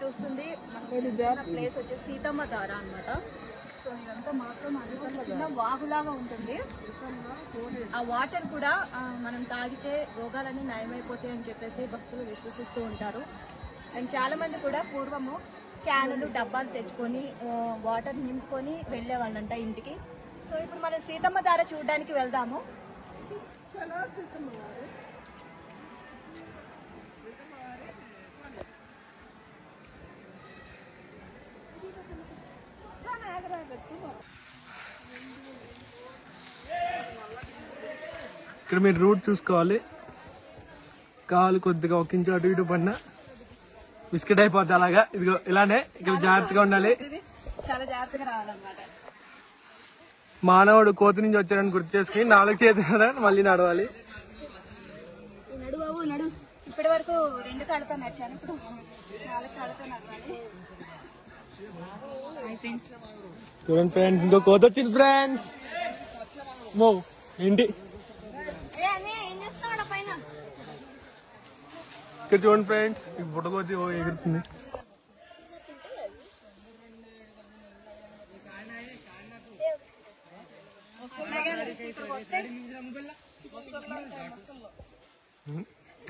చూస్తుంది ప్లేస్ వచ్చేసి సీతమ్మ దార అన్నమాట. సో ఇదంతా మాత్రం చిన్న వాగులాగా ఉంటుంది. ఆ వాటర్ కూడా మనం తాగితే రోగాలన్నీ నయమైపోతాయి అని చెప్పేసి భక్తులు విశ్వసిస్తూ ఉంటారు. అండ్ చాలా మంది కూడా పూర్వము క్యానులు డబ్బాలు తెచ్చుకొని వాటర్ నింపుకొని వెళ్ళేవాళ్ళంట ఇంటికి. సో ఇప్పుడు మనం సీతమ్మ దార చూడడానికి వెళ్దాము. ఇక్కడ మీరు రూట్ చూసుకోవాలి. కాలు కొద్దిగా ఒక ఇంచు అటు ఇటు పడినా బిస్కెట్ అయిపోద్ది. అలాగా ఇదిగో ఇలానే ఇక్కడ జాగ్రత్తగా ఉండాలి. చాలా జాగ్రత్తగా రావాలన్నమాట. మానవుడు కోతి నుంచి వచ్చాడని గుర్తు చేసుకుని 4 చేతులు మళ్ళీ నడవాలి. నడు బాబు నడు. ఇప్పటి వరకు 2 కాళ్ళతో నడిచాను, ఇప్పుడు 4 కాళ్ళతో నడవాలి. చూడండి ఫ్రెండ్స్, ఇంకో కోతి వచ్చింది ఫ్రెండ్స్. మో ఏంటి ఇక్కడ చూడండి ఫ్రెండ్స్, ఈ బుట్టకోతి ఎగురుతుంది.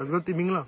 అదిగో తిమింగలం.